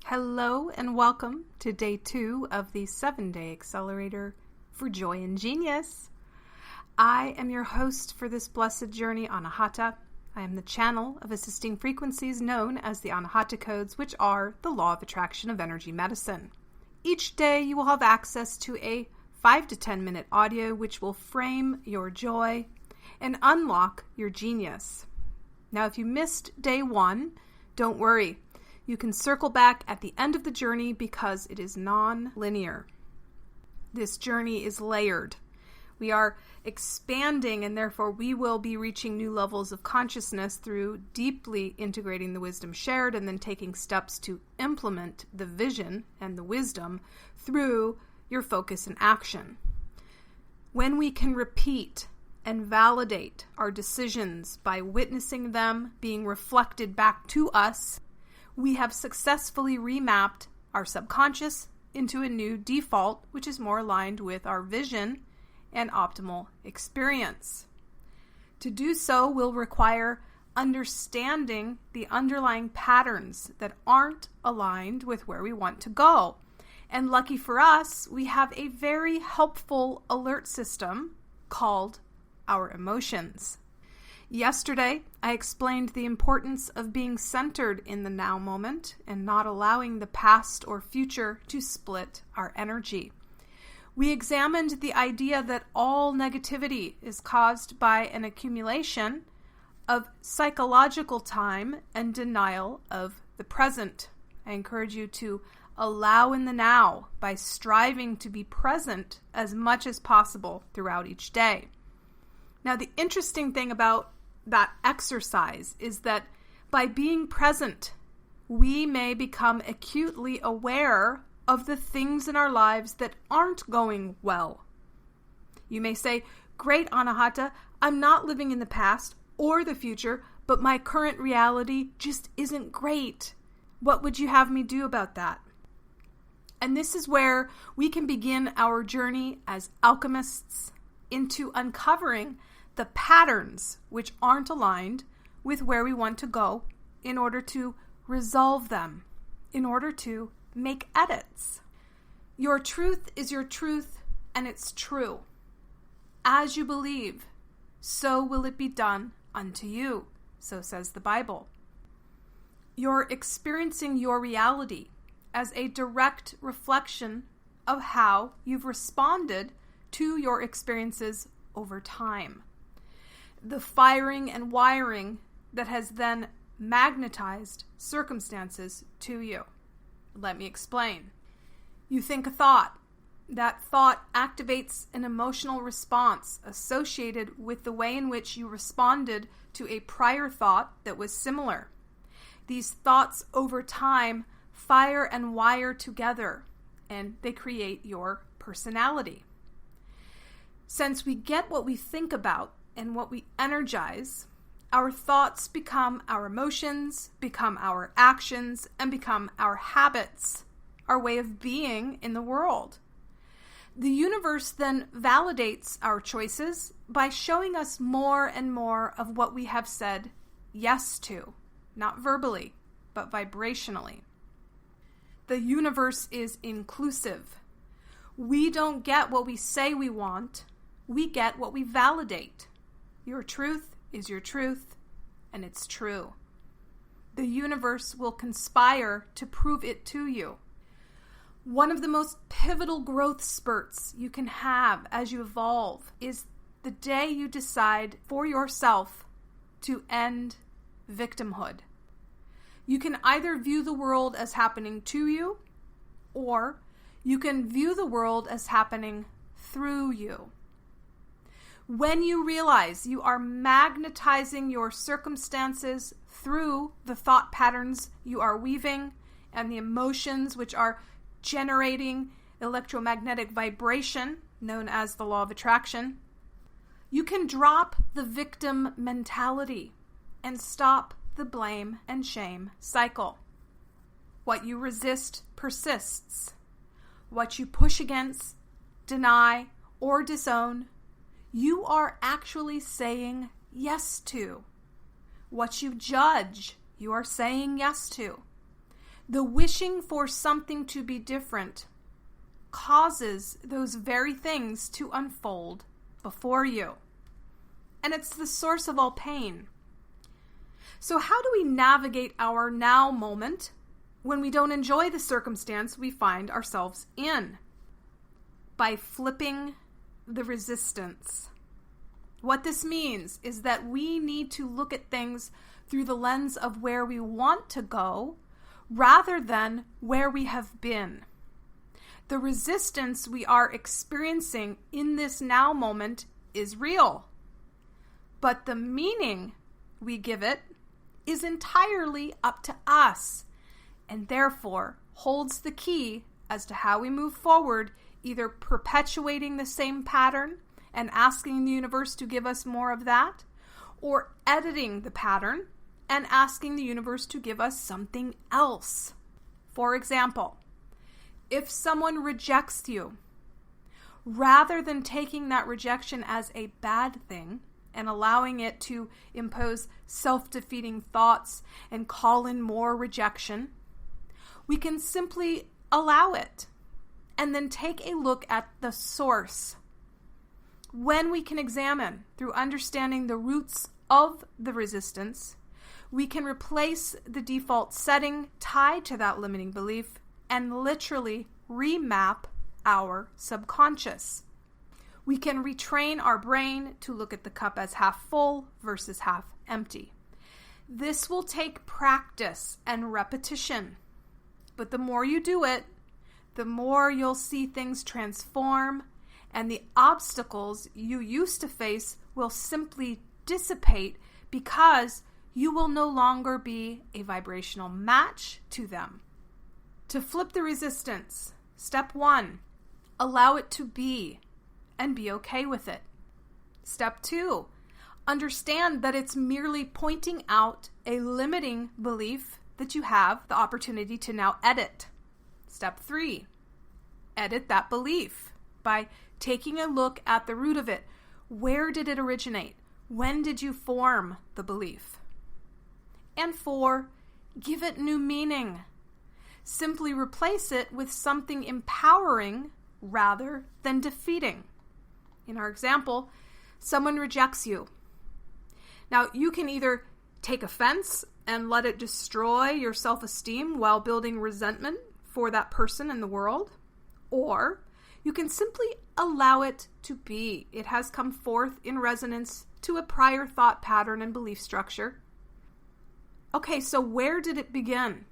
Hello and welcome to day 2 of the 7-day Accelerator for Joy and Genius. I am your host for this blessed journey, Anahata. I am the channel of assisting frequencies known as the Anahata codes, which are the law of attraction of energy medicine. Each day you will have access to a 5 to 10 minute audio which will frame your joy and unlock your genius. Now, if you missed day 1, don't worry. You can circle back at the end of the journey because it is non-linear. This journey is layered. We are expanding, and therefore we will be reaching new levels of consciousness through deeply integrating the wisdom shared and then taking steps to implement the vision and the wisdom through your focus and action. When we can repeat and validate our decisions by witnessing them being reflected back to us, we have successfully remapped our subconscious into a new default, which is more aligned with our vision and optimal experience. To do so will require understanding the underlying patterns that aren't aligned with where we want to go. And lucky for us, we have a very helpful alert system called our emotions. Yesterday, I explained the importance of being centered in the now moment and not allowing the past or future to split our energy. We examined the idea that all negativity is caused by an accumulation of psychological time and denial of the present. I encourage you to allow in the now by striving to be present as much as possible throughout each day. Now, the interesting thing about that exercise is that by being present, we may become acutely aware of the things in our lives that aren't going well. You may say, "Great, Anahata, I'm not living in the past or the future, but my current reality just isn't great. What would you have me do about that?" And this is where we can begin our journey as alchemists into uncovering the patterns which aren't aligned with where we want to go in order to resolve them, in order to make edits. Your truth is your truth, and it's true. As you believe, so will it be done unto you, so says the Bible. You're experiencing your reality as a direct reflection of how you've responded to your experiences over time. The firing and wiring that has then magnetized circumstances to you. Let me explain. You think a thought. That thought activates an emotional response associated with the way in which you responded to a prior thought that was similar. These thoughts over time fire and wire together, and they create your personality. Since we get what we think about and what we energize, our thoughts become our emotions, become our actions, and become our habits, our way of being in the world. The universe then validates our choices by showing us more and more of what we have said yes to, not verbally, but vibrationally. The universe is inclusive. We don't get what we say we want, we get what we validate. Your truth is your truth, and it's true. The universe will conspire to prove it to you. One of the most pivotal growth spurts you can have as you evolve is the day you decide for yourself to end victimhood. You can either view the world as happening to you, or you can view the world as happening through you. When you realize you are magnetizing your circumstances through the thought patterns you are weaving and the emotions which are generating electromagnetic vibration, known as the law of attraction, you can drop the victim mentality and stop the blame and shame cycle. What you resist persists. What you push against, deny, or disown, you are actually saying yes to. What you judge, you are saying yes to. The wishing for something to be different causes those very things to unfold before you. And it's the source of all pain. So how do we navigate our now moment when we don't enjoy the circumstance we find ourselves in? By flipping the resistance. What this means is that we need to look at things through the lens of where we want to go rather than where we have been. The resistance we are experiencing in this now moment is real, but the meaning we give it is entirely up to us, and therefore holds the key as to how we move forward, either perpetuating the same pattern and asking the universe to give us more of that, or editing the pattern and asking the universe to give us something else. For example, if someone rejects you, rather than taking that rejection as a bad thing and allowing it to impose self-defeating thoughts and call in more rejection, we can simply allow it and then take a look at the source. When we can examine through understanding the roots of the resistance, we can replace the default setting tied to that limiting belief and literally remap our subconscious. We can retrain our brain to look at the cup as half full versus half empty. This will take practice and repetition, but the more you do it, the more you'll see things transform, and the obstacles you used to face will simply dissipate because you will no longer be a vibrational match to them. To flip the resistance, step 1, allow it to be and be okay with it. Step 2, understand that it's merely pointing out a limiting belief that you have the opportunity to now edit. Step 3, edit that belief by taking a look at the root of it. Where did it originate? When did you form the belief? And 4, give it new meaning. Simply replace it with something empowering rather than defeating. In our example, someone rejects you. Now, you can either take offense and let it destroy your self-esteem while building resentment for that person in the world, or you can simply allow it to be. It has come forth in resonance to a prior thought pattern and belief structure. Okay, so where did it begin?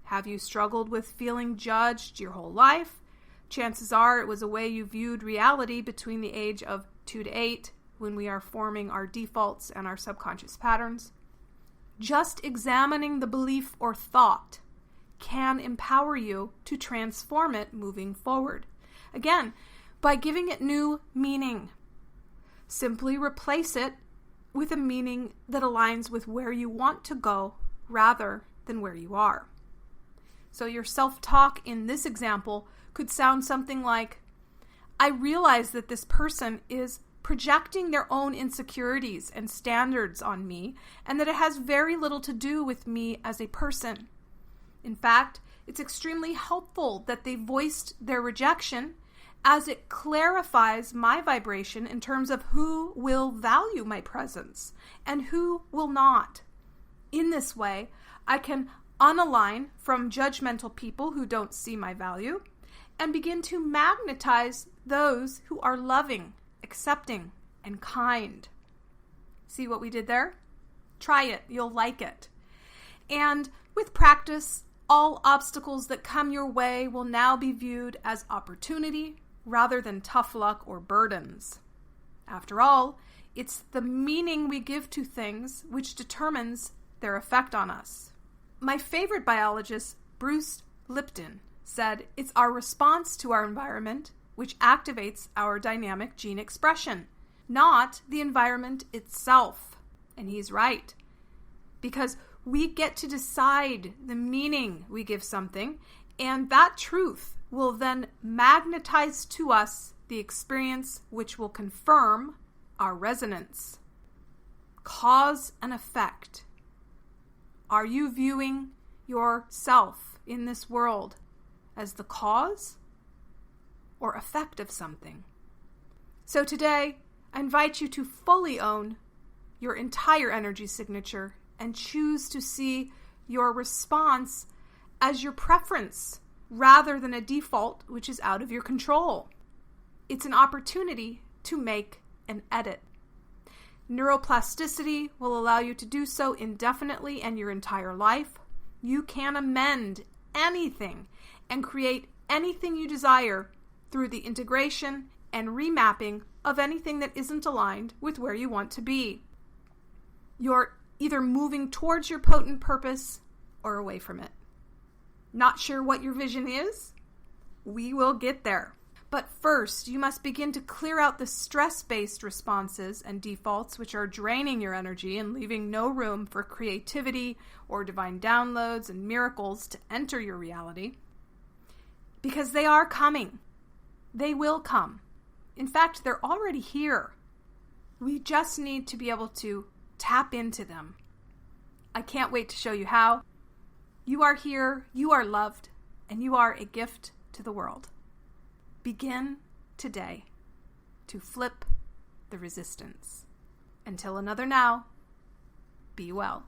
Have you struggled with feeling judged your whole life? Chances are it was a way you viewed reality between the age of 2 to 8, when we are forming our defaults and our subconscious patterns. Just examining the belief or thought can empower you to transform it moving forward. Again, by giving it new meaning. Simply replace it with a meaning that aligns with where you want to go rather than where you are. So your self-talk in this example could sound something like, I realize that this person is projecting their own insecurities and standards on me, and that it has very little to do with me as a person. In fact, it's extremely helpful that they voiced their rejection, as it clarifies my vibration in terms of who will value my presence and who will not. In this way, I can unalign from judgmental people who don't see my value and begin to magnetize those who are loving, accepting, and kind. See what we did there? Try it. You'll like it. And with practice, all obstacles that come your way will now be viewed as opportunity rather than tough luck or burdens. After all, it's the meaning we give to things which determines their effect on us. My favorite biologist, Bruce Lipton, said it's our response to our environment which activates our dynamic gene expression, not the environment itself. And he's right, because we get to decide the meaning we give something, and that truth will then magnetize to us the experience which will confirm our resonance. Cause and effect. Are you viewing yourself in this world as the cause or effect of something. So today, I invite you to fully own your entire energy signature and choose to see your response as your preference rather than a default which is out of your control. It's an opportunity to make an edit. Neuroplasticity will allow you to do so indefinitely and your entire life. You can amend anything and create anything you desire through the integration and remapping of anything that isn't aligned with where you want to be. You're either moving towards your potent purpose or away from it. Not sure what your vision is? We will get there. But first, you must begin to clear out the stress-based responses and defaults which are draining your energy and leaving no room for creativity or divine downloads and miracles to enter your reality. Because they are coming. They will come. In fact, they're already here. We just need to be able to tap into them. I can't wait to show you how. You are here, you are loved, and you are a gift to the world. Begin today to flip the resistance. Until another now, be well.